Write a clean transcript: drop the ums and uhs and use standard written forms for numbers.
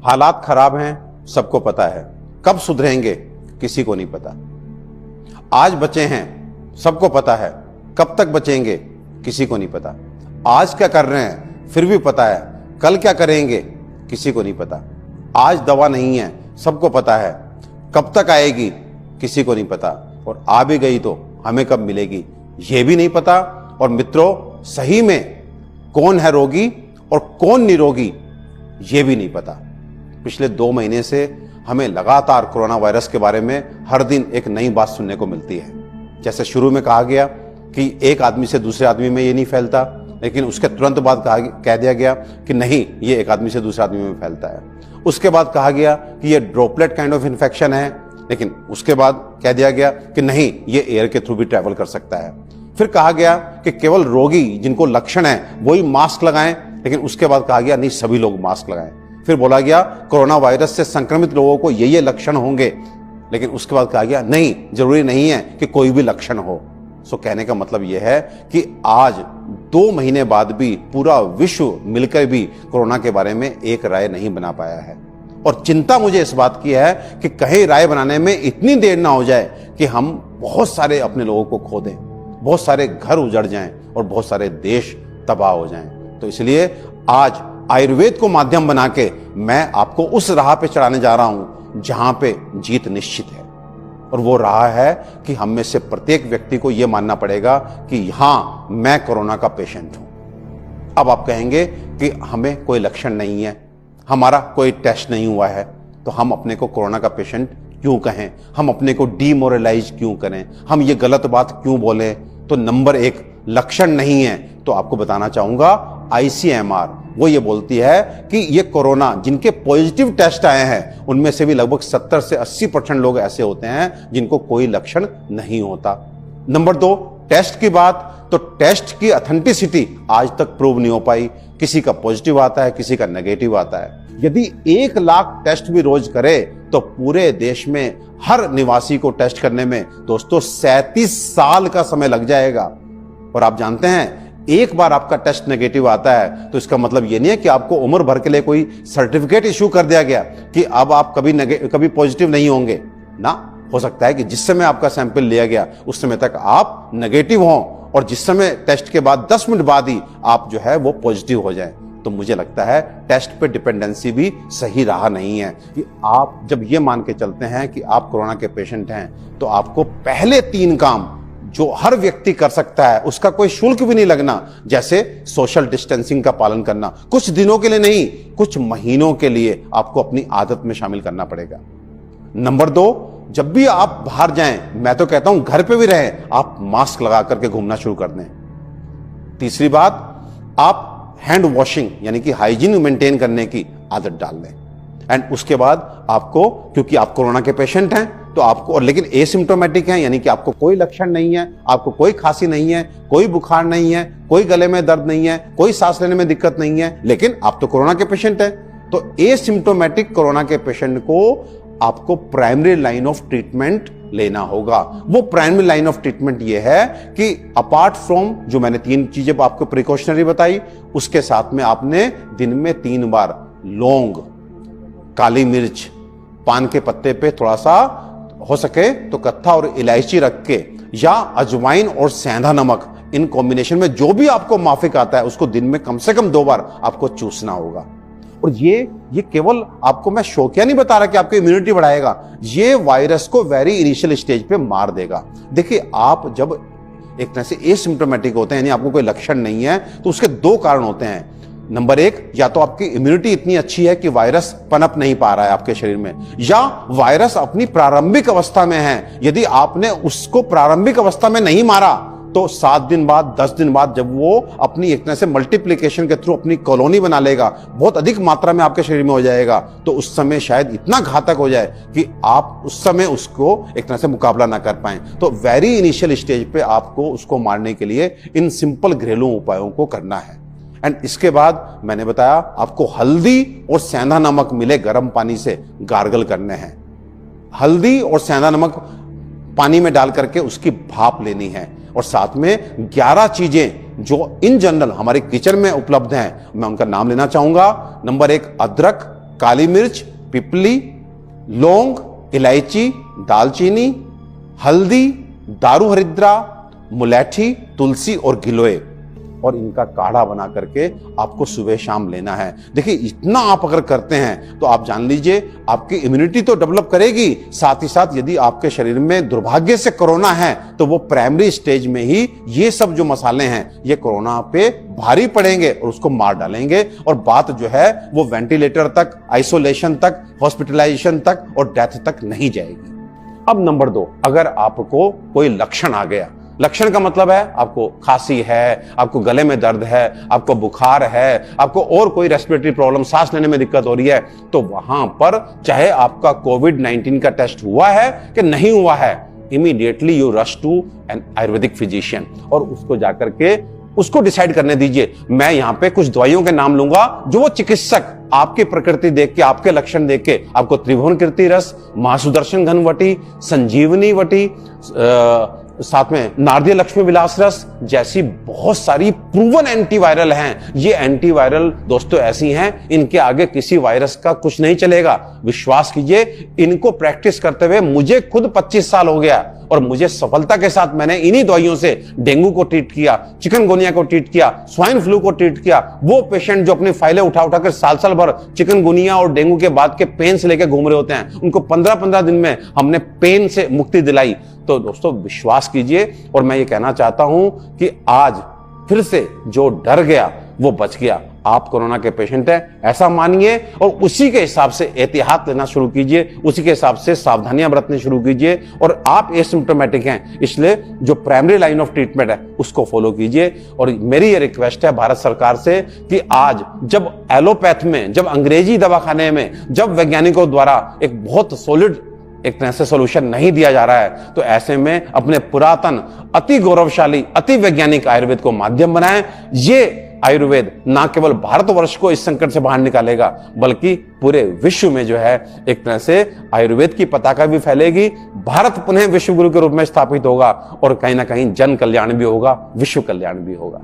हालात खराब हैं, सबको पता है। कब सुधरेंगे, किसी को नहीं पता। आज बचे हैं, सबको पता है। कब तक बचेंगे, किसी को नहीं पता। आज क्या कर रहे हैं, फिर भी पता है। कल क्या करेंगे, किसी को नहीं पता। आज दवा नहीं है, सबको पता है। कब तक आएगी, किसी को नहीं पता। और आ भी गई तो हमें कब मिलेगी, यह भी नहीं पता। और मित्रों, सही में कौन है रोगी और कौन निरोगी, यह भी नहीं पता। पिछले 2 महीने से हमें लगातार कोरोना वायरस के बारे में हर दिन एक नई बात सुनने को मिलती है। जैसे शुरू में कहा गया कि एक आदमी से दूसरे आदमी में ये नहीं फैलता, लेकिन उसके तुरंत बाद कह दिया गया कि नहीं, ये एक आदमी से दूसरे आदमी में फैलता है। उसके बाद कहा गया कि ये ड्रॉपलेट काइंड ऑफ इन्फेक्शन है, लेकिन उसके बाद कह दिया गया कि नहीं, ये एयर के थ्रू भी ट्रैवल कर सकता है। फिर कहा गया कि केवल रोगी जिनको लक्षण है वही मास्क लगाएं, लेकिन उसके बाद कहा गया नहीं, सभी लोग मास्क लगाएं। फिर बोला गया कोरोना वायरस से संक्रमित लोगों को ये लक्षण होंगे, लेकिन उसके बाद कहा गया नहीं, जरूरी नहीं है कि कोई भी लक्षण हो। सो कहने का मतलब यह है कि आज 2 महीने बाद भी पूरा विश्व मिलकर भी कोरोना के बारे में एक राय नहीं बना पाया है। और चिंता मुझे इस बात की है कि कहीं राय बनाने में इतनी देर ना हो जाए कि हम बहुत सारे अपने लोगों को खो दें, बहुत सारे घर उजड़ जाएं और बहुत सारे देश तबाह हो जाएं। तो इसलिए आज आयुर्वेद को माध्यम बना के मैं आपको उस राह पे चढ़ाने जा रहा हूं जहां पे जीत निश्चित है। और वो राह है कि हम में से प्रत्येक व्यक्ति को यह मानना पड़ेगा कि हां, मैं कोरोना का पेशेंट हूं। अब आप कहेंगे कि हमें कोई लक्षण नहीं है, हमारा कोई टेस्ट नहीं हुआ है, तो हम अपने को कोरोना का पेशेंट क्यों कहें, हम अपने को डीमोरलाइज क्यों करें, हम ये गलत बात क्यों बोलें। तो नंबर 1, लक्षण नहीं है तो आपको बताना चाहूंगा ICMR वो ये बोलती है कि ये कोरोना जिनके पॉजिटिव टेस्ट आए हैं उनमें से भी लगभग 70 से 80% लोग ऐसे होते हैं जिनको कोई लक्षण नहीं होता। नंबर 2, टेस्ट की बात, तो टेस्ट की ऑथेंटिसिटी आज तक प्रूव नहीं हो पाई। किसी का पॉजिटिव आता है, किसी का नेगेटिव आता है। यदि 1 लाख टेस्ट भी रोज करे तो पूरे देश में हर निवासी को टेस्ट करने में दोस्तों 37 साल का समय लग जाएगा। और आप जानते हैं, एक बार आपका टेस्ट नेगेटिव आता है तो इसका मतलब यह नहीं है कि आपको उम्र भर के लिए कोई सर्टिफिकेट इशू कर दिया गया कि अब आप कभी पॉजिटिव नहीं होंगे ना। हो सकता है कि जिस समय आपका सैंपल लिया गया उस समय तक आप नेगेटिव हों और जिस समय टेस्ट के बाद 10 मिनट बाद ही आप जो है वो पॉजिटिव हो जाएं। तो मुझे लगता है टेस्ट पे डिपेंडेंसी भी सही रहा नहीं है कि आप जब ये मान के चलते हैं कि आप कोरोना के पेशेंट हैं तो आपको पहले 3 काम जो हर व्यक्ति कर सकता है, उसका कोई शुल्क भी नहीं लगना, जैसे सोशल डिस्टेंसिंग का पालन करना, कुछ दिनों के लिए नहीं, कुछ महीनों के लिए आपको अपनी आदत में शामिल करना पड़ेगा। नंबर 2, जब भी आप बाहर जाएं, मैं तो कहता हूं घर पे भी रहें, आप मास्क लगा करके घूमना शुरू कर दें। तीसरी बात, आप हैंड वॉशिंग यानी कि हाइजीन मेंटेन करने की आदत डाल लें। एंड उसके बाद आपको, क्योंकि आप कोरोना के पेशेंट हैं तो आपको, और लेकिन एसिम्प्टोमेटिक है यानी कि आपको कोई लक्षण नहीं है, आपको कोई खांसी नहीं है, कोई बुखार नहीं है, कोई गले में दर्द नहीं है, कोई सांस लेने में दिक्कत नहीं है, लेकिन आप तो कोरोना के पेशेंट हैं। तो एसिम्प्टोमेटिक कोरोना के पेशेंट को आपको प्राइमरी लाइन ऑफ ट्रीटमेंट लेना होगा। वो प्राइमरी लाइन ऑफ ट्रीटमेंट ये है कि अपार्ट फ्रॉम जो मैंने 3 चीजें आपको प्रिकॉशनरी बताई, उसके साथ में आपने दिन में 3 बार लौंग, काली मिर्च, पान के पत्ते पे थोड़ा सा हो सके तो कत्था और इलायची रख के, या अजवाइन और सेंधा नमक, इन कॉम्बिनेशन में जो भी आपको माफिक आता है उसको दिन में कम से कम 2 बार आपको चूसना होगा। और ये केवल आपको मैं शौकिया नहीं बता रहा कि आपकी इम्यूनिटी बढ़ाएगा, ये वायरस को वेरी इनिशियल स्टेज पे मार देगा। देखिए, आप जब एक तरह से एसिम्प्टोमेटिक होते हैं यानी आपको कोई लक्षण नहीं है तो उसके 2 कारण होते हैं। नंबर 1, या तो आपकी इम्यूनिटी इतनी अच्छी है कि वायरस पनप नहीं पा रहा है आपके शरीर में, या वायरस अपनी प्रारंभिक अवस्था में है। यदि आपने उसको प्रारंभिक अवस्था में नहीं मारा तो 7 दिन बाद, 10 दिन बाद जब वो अपनी एक तरह से मल्टीप्लिकेशन के थ्रू अपनी कॉलोनी बना लेगा, बहुत अधिक मात्रा में आपके शरीर में हो जाएगा, तो उस समय शायद इतना घातक हो जाए कि आप उस समय उसको एक तरह से मुकाबला ना कर पाएं। तो वेरी इनिशियल स्टेज पे आपको उसको मारने के लिए इन सिंपल घरेलू उपायों को करना है। एंड इसके बाद मैंने बताया आपको हल्दी और सेंधा नमक मिले गर्म पानी से गार्गल करने हैं। हल्दी और सेंधा नमक पानी में डाल करके उसकी भाप लेनी है, और साथ में 11 चीजें जो इन जनरल हमारे किचन में उपलब्ध हैं, मैं उनका नाम लेना चाहूंगा। नंबर 1, अदरक, काली मिर्च, पिपली, लौंग, इलायची, दालचीनी, हल्दी, दारू हरिद्रा, मुलैठी, तुलसी और गिलोय, और इनका काढ़ा बना करके आपको सुबह शाम लेना है। देखिए, इतना आप अगर करते हैं तो आप जान लीजिए आपकी इम्यूनिटी तो डेवलप करेगी, साथ ही साथ यदि आपके शरीर में दुर्भाग्य से कोरोना है तो वो प्राइमरी स्टेज में ही ये सब जो मसाले हैं ये कोरोना पे भारी पड़ेंगे और उसको मार डालेंगे, और बात जो है वो वेंटिलेटर तक, आइसोलेशन तक, हॉस्पिटलाइजेशन तक और डेथ तक नहीं जाएगी। अब नंबर 2, अगर आपको कोई लक्षण आ गया, लक्षण का मतलब है आपको खांसी है, आपको गले में दर्द है, आपको बुखार है, आपको और कोई रेस्पिरेटरी प्रॉब्लम, सांस लेने में दिक्कत हो रही है, तो वहां पर चाहे आपका कोविड-19 का टेस्ट हुआ है कि नहीं हुआ है, immediately you rush to an Ayurvedic physician और उसको जाकर के उसको डिसाइड करने दीजिए। मैं यहां पे कुछ दवाइयों के नाम लूंगा जो वो चिकित्सक आपकी प्रकृति देख के, आपके लक्षण देख के आपको त्रिभुवन कीर्ति रस, महासुदर्शन घनवटी, संजीवनी वटी, साथ में नारदीय लक्ष्मी विलास रस जैसी बहुत सारी प्रूवन एंटीवायरल हैं। ये एंटीवायरल दोस्तों ऐसी हैं, इनके आगे किसी वायरस का कुछ नहीं चलेगा। विश्वास कीजिए, इनको प्रैक्टिस करते हुए मुझे खुद 25 साल हो गया और मुझे सफलता के साथ मैंने इन्हीं दवाइयों से डेंगू को ट्रीट किया, चिकनगुनिया को ट्रीट किया, स्वाइन फ्लू को ट्रीट किया। वो पेशेंट जो अपनी फाइलें उठा उठाकर साल साल भर चिकनगुनिया और डेंगू के बाद के पेन से लेकर घूम रहे होते हैं, उनको 15-15 दिन में हमने पेन से मुक्ति दिलाई। तो दोस्तों विश्वास कीजिए, और मैं ये कहना चाहता हूं कि आज फिर से जो डर गया वो बच गया। आप कोरोना के पेशेंट हैं ऐसा मानिए और उसी के हिसाब से एहतियात लेना शुरू कीजिए, उसी के हिसाब से सावधानियां बरतनी शुरू कीजिए। और आप एसिम्प्टोमेटिक हैं, इसलिए जो प्राइमरी लाइन ऑफ ट्रीटमेंट है उसको फॉलो कीजिए। और मेरी ये रिक्वेस्ट है भारत सरकार से कि आज जब एलोपैथ में, जब अंग्रेजी दवाखाने में, जब वैज्ञानिकों द्वारा एक बहुत सॉलिड एक तरह से सोल्यूशन नहीं दिया जा रहा है, तो ऐसे में अपने पुरातन, अति गौरवशाली, अति वैज्ञानिक आयुर्वेद को माध्यम बनाएं। ये आयुर्वेद ना केवल भारतवर्ष को इस संकट से बाहर निकालेगा, बल्कि पूरे विश्व में जो है एक तरह से आयुर्वेद की पताका भी फैलेगी, भारत पुनः विश्व गुरु के रूप में स्थापित होगा और कहीं ना कहीं जन कल्याण भी होगा, विश्व कल्याण भी होगा।